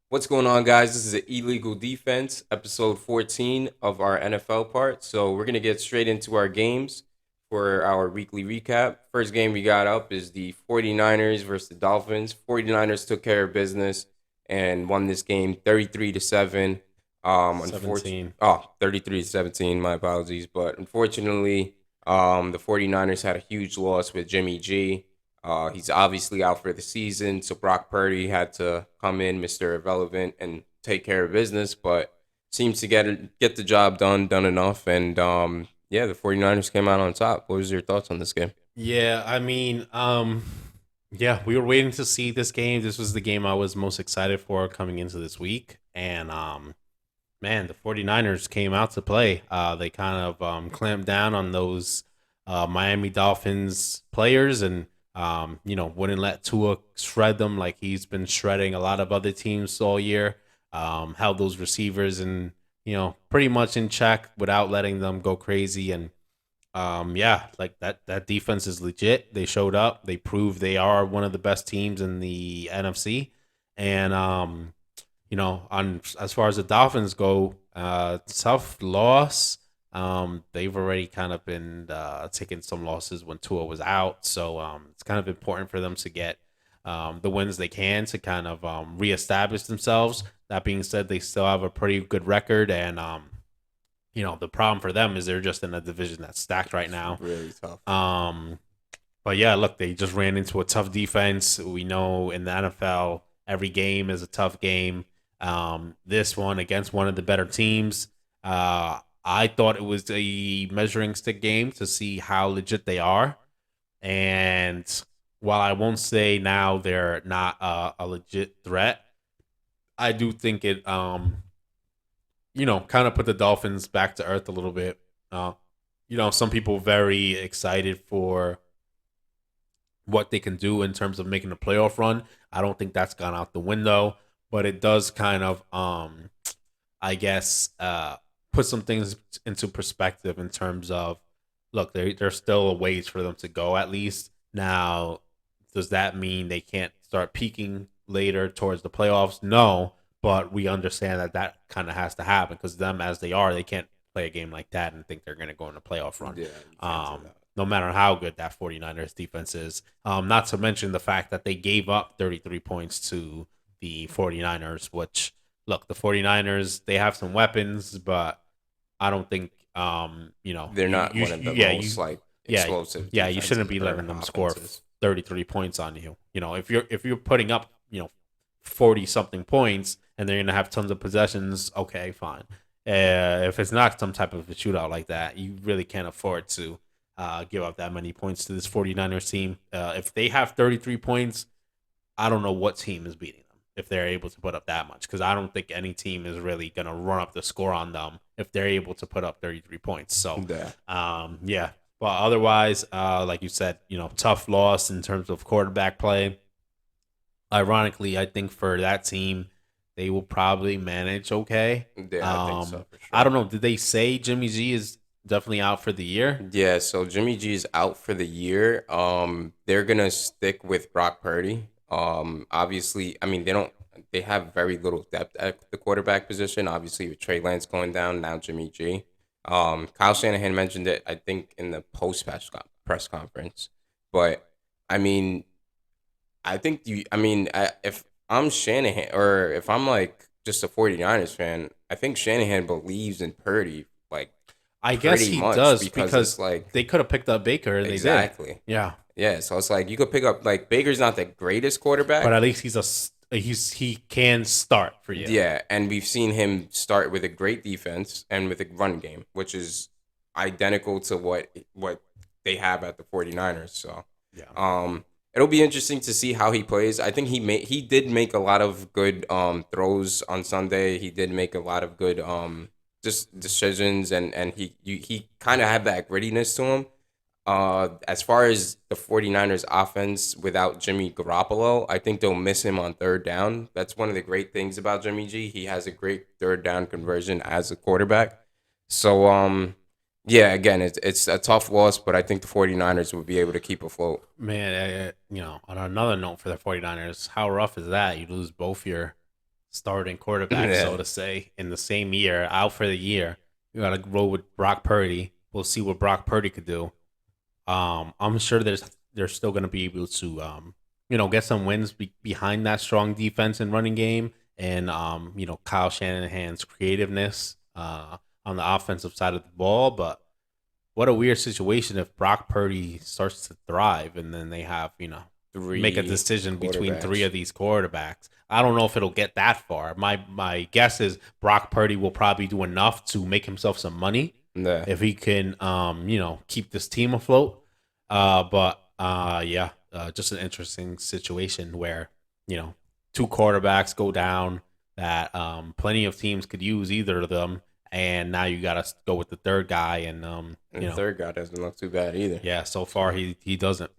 What's going on, guys? This is an Illegal Defense, episode 14 of our NFL part. So, we're going to get straight into our games for our weekly recap. First game we got up is the 49ers versus the Dolphins. 49ers took care of business and won this game 33 to 7. Unfortunately, 17. 33 to 17, my apologies. But unfortunately, the 49ers had a huge loss with Jimmy G. He's obviously out for the season, so Brock Purdy had to come in, Mr. Irrelevant, and take care of business, but seems to get the job done enough. And yeah, the 49ers came out on top. What was your thoughts on this game? Yeah, yeah, we were waiting to see this game. This was the game I was most excited for coming into this week. And man, the 49ers came out to play. They kind of clamped down on those Miami Dolphins players and wouldn't let Tua shred them like he's been shredding a lot of other teams all year. Held those receivers and pretty much in check without letting them go crazy. And yeah, like that defense is legit. They showed up. They proved they are one of the best teams in the NFC. And on as far as the Dolphins go, tough loss. They've already kind of been taking some losses when Tua was out, so it's kind of important for them to get the wins they can to kind of reestablish themselves. That being said, they still have a pretty good record, and the problem for them is they're just in a division that's stacked right It's now. really tough. But yeah, look, they just ran into a tough defense. We know in the NFL, every game is a tough game. This one against one of the better teams. I thought it was a measuring stick game to see how legit they are. And while I won't say now they're not a legit threat, I do think it kind of put the Dolphins back to earth a little bit. Some people very excited for what they can do in terms of making a playoff run. I don't think that's gone out the window, but it does kind of, I guess, put some things into perspective in terms of, look, there's still a ways for them to go at least. Now, does that mean they can't start peaking later towards the playoffs? No, but we understand that that kind of has to happen because them as they are, they can't play a game like that and think they're going to go in a playoff run. Yeah, you can't do that. No matter how good that 49ers defense is. Not to mention the fact that they gave up 33 points to the 49ers, which, look, the 49ers, they have some weapons, but I don't think, They're not one of the most like yeah, explosive yeah, you shouldn't defenses be or letting them score offenses. 33 points on you. If you're putting up, 40 something points and they're going to have tons of possessions, okay, fine. If it's not some type of a shootout like that, you really can't afford to give up that many points to this 49ers team. If they have 33 points, I don't know what team is beating them if they're able to put up that much because I don't think any team is really going to run up the score on them if they're able to put up 33 points. So, Yeah. yeah. But otherwise, like you said, tough loss in terms of quarterback play. Ironically, I think for that team, they will probably manage okay. Yeah, I think so for I sure. don't know. Did they say Jimmy G is definitely out for the year? Yeah, so Jimmy G is out for the year. They're gonna stick with Brock Purdy. Obviously, I mean they have very little depth at the quarterback position. Obviously, with Trey Lance going down, now Jimmy G. Kyle Shanahan mentioned it, I think, in the post press conference. But I mean, I think if I'm Shanahan or if I'm like just a 49ers fan, I think Shanahan believes in Purdy like I guess pretty he much does because it's because like they could have picked up Baker and they did. exactly. Yeah, Yeah, so it's like you could pick up like Baker's not the greatest quarterback. but at least he can start for you. Yeah, and we've seen him start with a great defense and with a run game, which is identical to what they have at the 49ers. So, Yeah. it'll be interesting to see how he plays. I think he did make a lot of good throws on Sunday. He did make a lot of good just decisions and he kind of had that grittiness to him. As far as the 49ers offense without Jimmy Garoppolo, I think they'll miss him on third down. That's one of the great things about Jimmy G. He has a great third down conversion as a quarterback. So yeah, again, it's a tough loss, but I think the 49ers will be able to keep afloat. Man, on another note for the 49ers, how rough is that? You lose both your starting quarterback, so Yeah. to say, in the same year, out for the year. You got to roll with Brock Purdy. We'll see what Brock Purdy could do. I'm sure they're still going to be able to get some wins behind that strong defense and running game, and Kyle Shanahan's creativeness on the offensive side of the ball. But what a weird situation if Brock Purdy starts to thrive and then they have make a Three decision between three quarterbacks. of these quarterbacks. I don't know if it'll get that far. My guess is Brock Purdy will probably do enough to make himself some money Yeah. if he can keep this team afloat. But just an interesting situation where two quarterbacks go down that plenty of teams could use either of them, and now you got to go with the third guy, and And the third guy doesn't look too bad either. yeah, so far he doesn't.